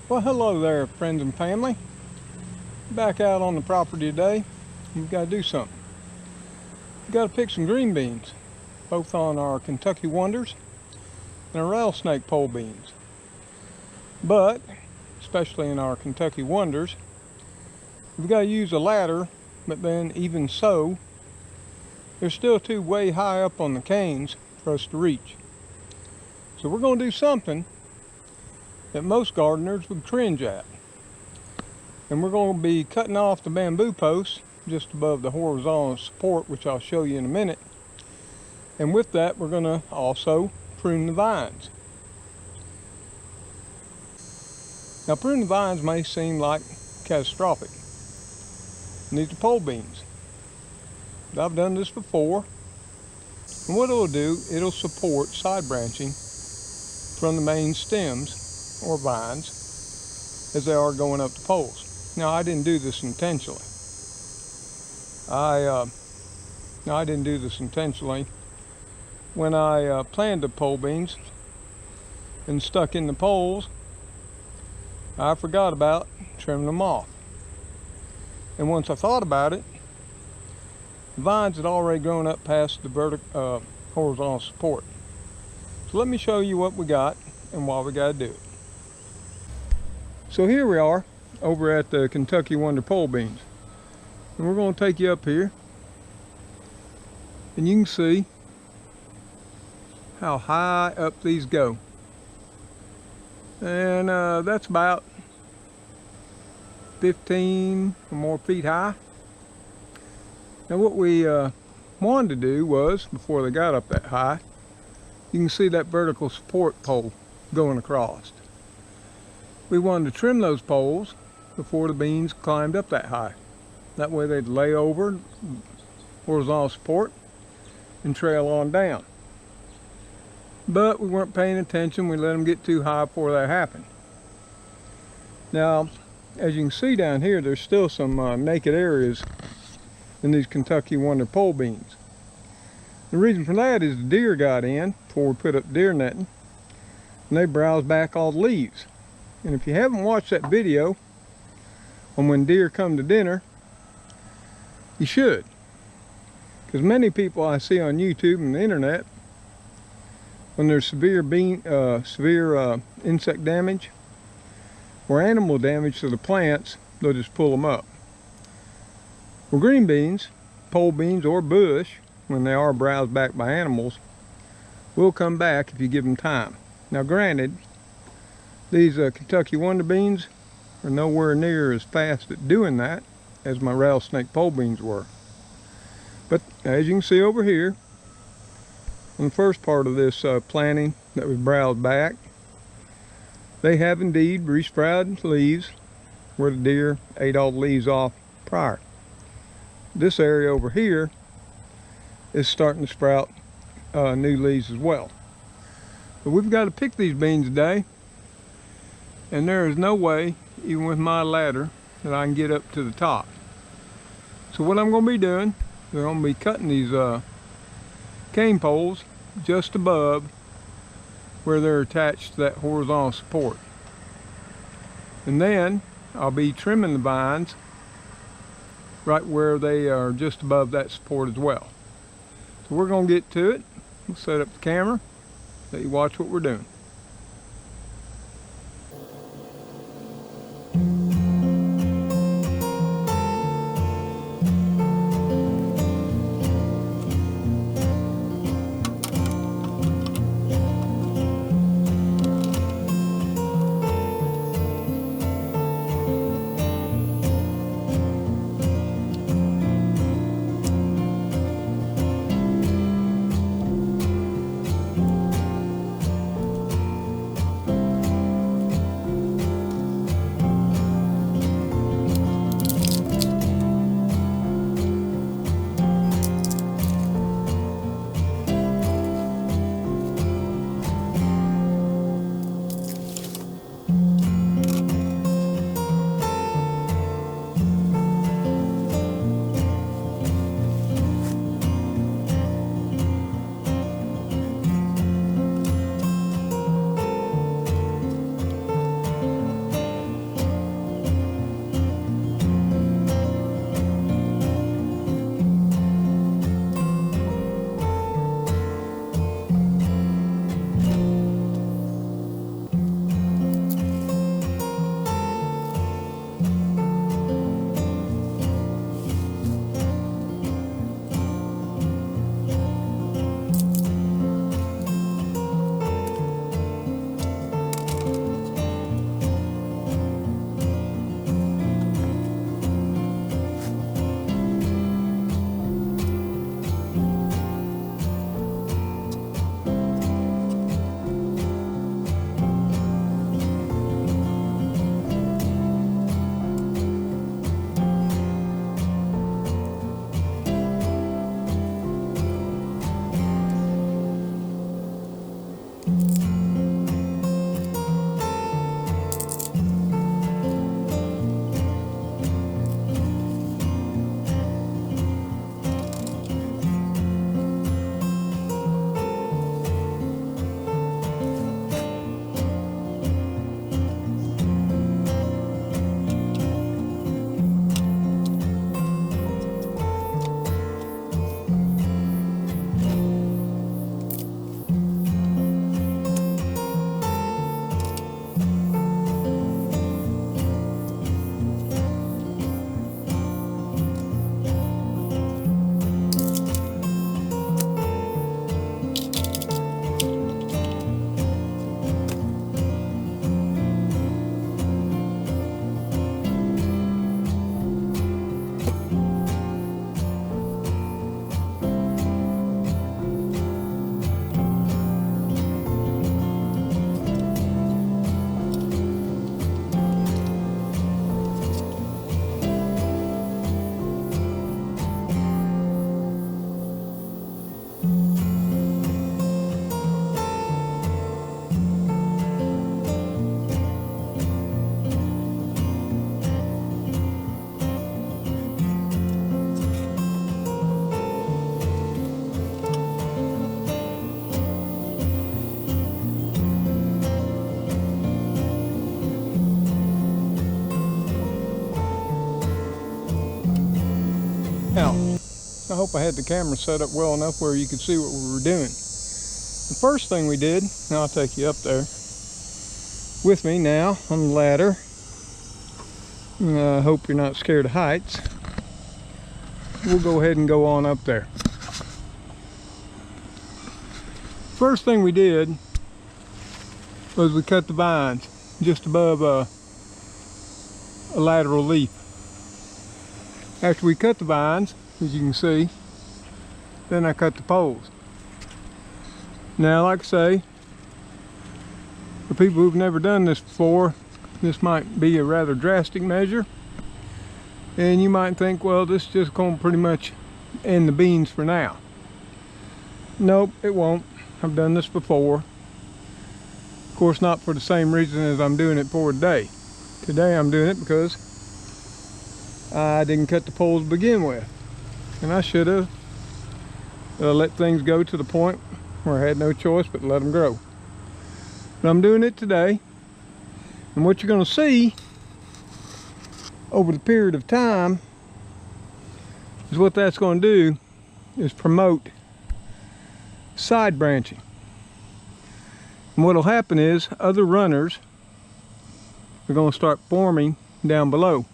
Well, hello there, friends and family. Back out on the property today. We've got to do something. We've got to pick some green beans, both on our Kentucky Wonders and our rattlesnake pole beans. But, especially in our Kentucky Wonders, we've got to use a ladder, but then even so, they're still too way high up on the canes for us to reach. So we're going to do something that most gardeners would cringe at. And we're going to be cutting off the bamboo posts just above the horizontal support, which I'll show you in a minute. And with that, we're going to also prune the vines. Now, pruning the vines may seem like catastrophic. And these are pole beans. But I've done this before. And what it'll do, it'll support side branching from the main stems or vines as they are going up the poles. Now, I didn't do this intentionally. I didn't do this intentionally. When I planted the pole beans and stuck in the poles, I forgot about trimming them off. And once I thought about it, the vines had already grown up past the horizontal support. So let me show you what we got and why we got to do it. So here we are over at the Kentucky Wonder pole beans. And we're going to take you up here. And you can see how high up these go. And that's about 15 or more feet high. Now what we wanted to do was, before they got up that high, you can see that vertical support pole going across. We wanted to trim those poles before the beans climbed up that high. That way they'd lay over horizontal support and trail on down. But we weren't paying attention. We let them get too high before that happened. Now, as you can see down here, there's still some naked areas in these Kentucky Wonder pole beans. The reason for that is the deer got in before we put up deer netting, and they browsed back all the leaves. And if you haven't watched that video on when deer come to dinner, you should. Because many people I see on YouTube and the internet, when there's severe insect damage or animal damage to the plants, they'll just pull them up. Well, green beans, pole beans or bush, when they are browsed back by animals, will come back if you give them time. Now granted, these Kentucky Wonder beans are nowhere near as fast at doing that as my rattlesnake pole beans were. But as you can see over here, on the first part of this planting that was browsed back, they have indeed resprouted leaves where the deer ate all the leaves off prior. This area over here is starting to sprout new leaves as well. But we've got to pick these beans today, and there is no way, even with my ladder, that I can get up to the top. So what I'm going to be doing, we're going to be cutting these cane poles just above where they're attached to that horizontal support. And then I'll be trimming the vines right where they are just above that support as well. So we're going to get to it. We'll set up the camera, let you watch what we're doing. Now, I hope I had the camera set up well enough where you could see what we were doing. The first thing we did, and I'll take you up there with me now on the ladder. I hope you're not scared of heights. We'll go ahead and go on up there. First thing we did was we cut the vines just above a lateral leaf. After we cut the vines, as you can see, then I cut the poles. Now, like I say, for people who've never done this before, this might be a rather drastic measure. And you might think, well, this is just going to pretty much end the beans for now. Nope, it won't. I've done this before. Of course, not for the same reason as I'm doing it for today. Today I'm doing it because I didn't cut the poles to begin with. And I should have let things go to the point where I had no choice but to let them grow. But I'm doing it today. And what you're going to see over the period of time is what that's going to do is promote side branching. And what will happen is other runners are going to start forming down below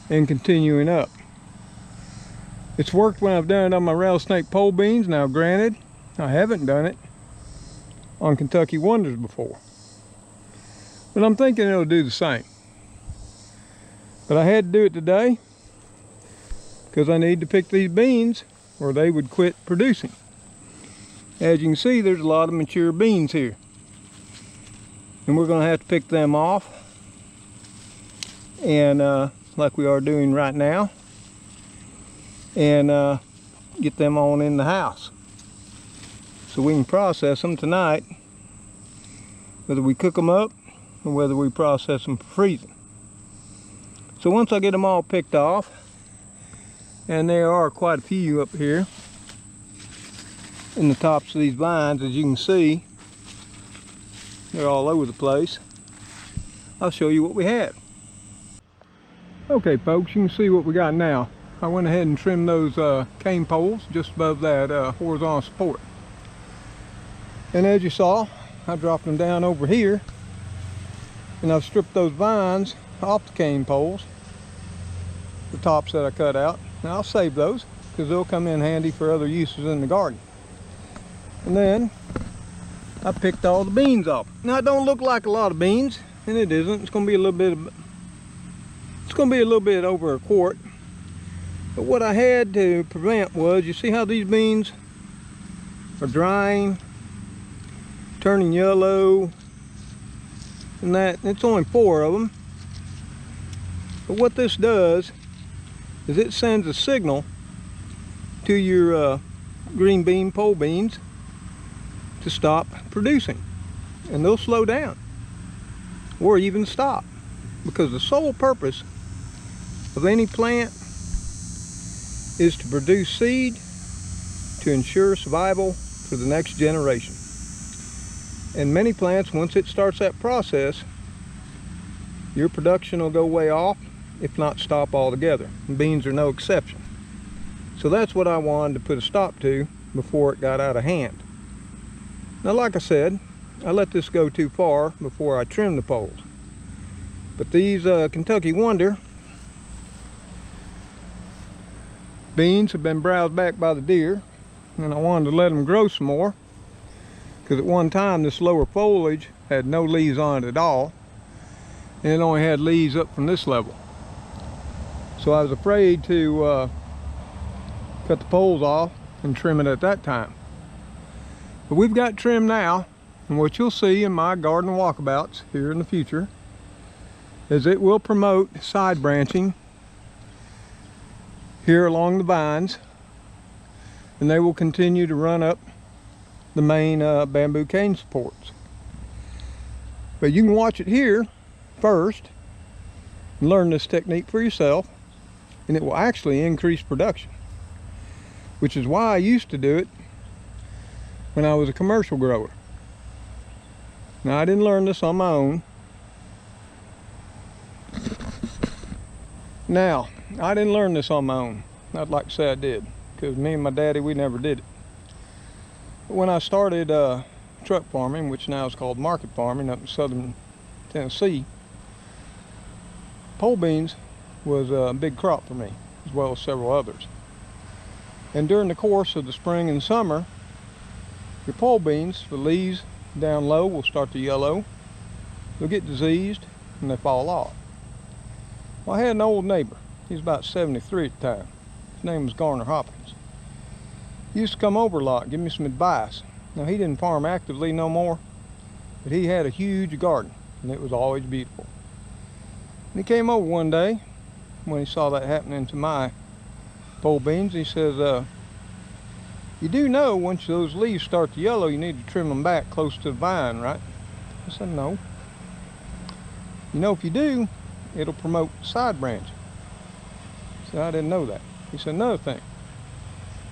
and continuing up. It's worked when I've done it on my rattlesnake pole beans. Now granted, I haven't done it on Kentucky Wonders before, but I'm thinking it'll do the same. But I had to do it today because I need to pick these beans or they would quit producing. As you can see, there's a lot of mature beans here. And we're going to have to pick them off. And like we are doing right now. And get them on in the house. So we can process them tonight. Whether we cook them up or whether we process them for freezing. So once I get them all picked off, and there are quite a few up here in the tops of these vines, as you can see, they're all over the place. I'll show you what we have. Okay folks, you can see what we got now. I went ahead and trimmed those cane poles just above that horizontal support. And as you saw, I dropped them down over here, and I've stripped those vines off the cane poles, the tops that I cut out. Now I'll save those because they'll come in handy for other uses in the garden. And then I picked all the beans off. Now it don't look like a lot of beans, and it isn't. It's going to be a little bit over a quart. But what I had to prevent was, you see how these beans are drying, turning yellow, and that. It's only 4 of them. But what this does is it sends a signal to your green bean pole beans to stop producing, and they'll slow down or even stop, because the sole purpose of any plant is to produce seed to ensure survival for the next generation. And many plants, once it starts that process, your production will go way off, if not stop altogether. And beans are no exception. So that's what I wanted to put a stop to before it got out of hand. Now, like I said, I let this go too far before I trimmed the poles. But these Kentucky Wonder beans have been browsed back by the deer, and I wanted to let them grow some more, because at one time this lower foliage had no leaves on it at all, and it only had leaves up from this level. So I was afraid to cut the poles off and trim it at that time. But we've got trim now, and what you'll see in my garden walkabouts here in the future is it will promote side branching here along the vines, and they will continue to run up the main bamboo cane supports. But you can watch it here first and learn this technique for yourself, and it will actually increase production, which is why I used to do it when I was a commercial grower. Now, I didn't learn this on my own. I didn't learn this on my own. I'd like to say I did, because me and my daddy, we never did it. But when I started truck farming, which now is called market farming up in southern Tennessee, pole beans was a big crop for me, as well as several others. And during the course of the spring and summer, your pole beans, the leaves down low will start to yellow, they'll get diseased, and they fall off. Well, I had an old neighbor. He was about 73 at the time. His name was Garner Hopkins. He used to come over a lot, give me some advice. Now, he didn't farm actively no more, but he had a huge garden, and it was always beautiful. And he came over one day when he saw that happening to my pole beans. He says, you do know once those leaves start to yellow, you need to trim them back close to the vine, right? I said, no. You know, if you do, it'll promote side branching. I said, I didn't know that. He said, another thing.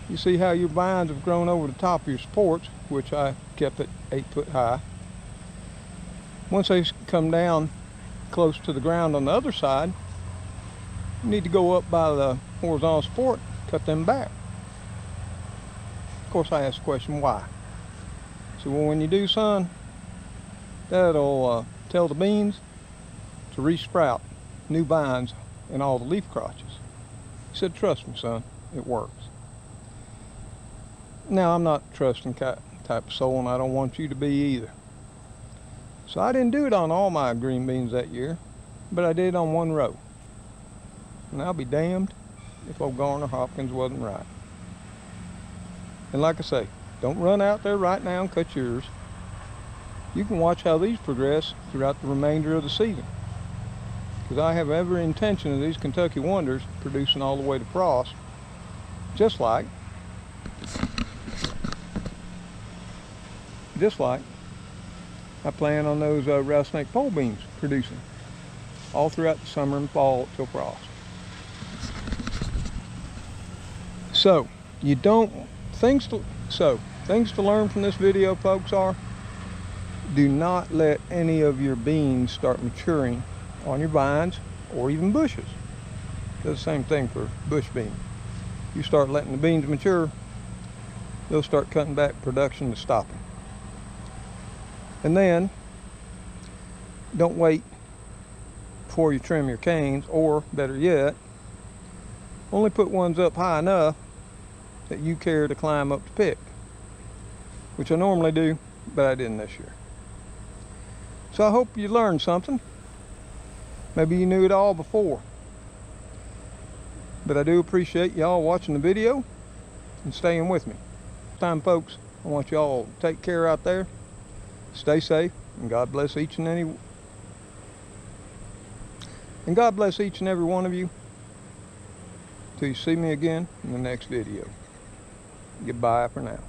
You see how your vines have grown over the top of your supports, which I kept at 8 foot high. Once they come down close to the ground on the other side, you need to go up by the horizontal support, cut them back. Of course, I asked the question, why? So, well, when you do, son, that'll tell the beans to re-sprout new vines in all the leaf crotches. He said, trust me, son, it works. Now, I'm not a trusting type of soul, and I don't want you to be either. So I didn't do it on all my green beans that year, but I did on one row. And I'll be damned if old Garner Hopkins wasn't right. And like I say, don't run out there right now and cut yours. You can watch how these progress throughout the remainder of the season. Because I have every intention of these Kentucky Wonders producing all the way to frost, just like I plan on those rattlesnake pole beans producing all throughout the summer and fall till frost. So things to learn from this video, folks, are do not let any of your beans start maturing on your vines or even bushes. Does the same thing for bush beans. You start letting the beans mature, they'll start cutting back production to stop them. And then don't wait before you trim your canes, or better yet, only put ones up high enough that you care to climb up to pick, which I normally do, but I didn't this year. So I hope you learned something. Maybe you knew it all before, but I do appreciate y'all watching the video and staying with me. Time, folks, I want y'all to take care out there, stay safe, and God bless each and every one of you till you see me again in the next video. Goodbye for now.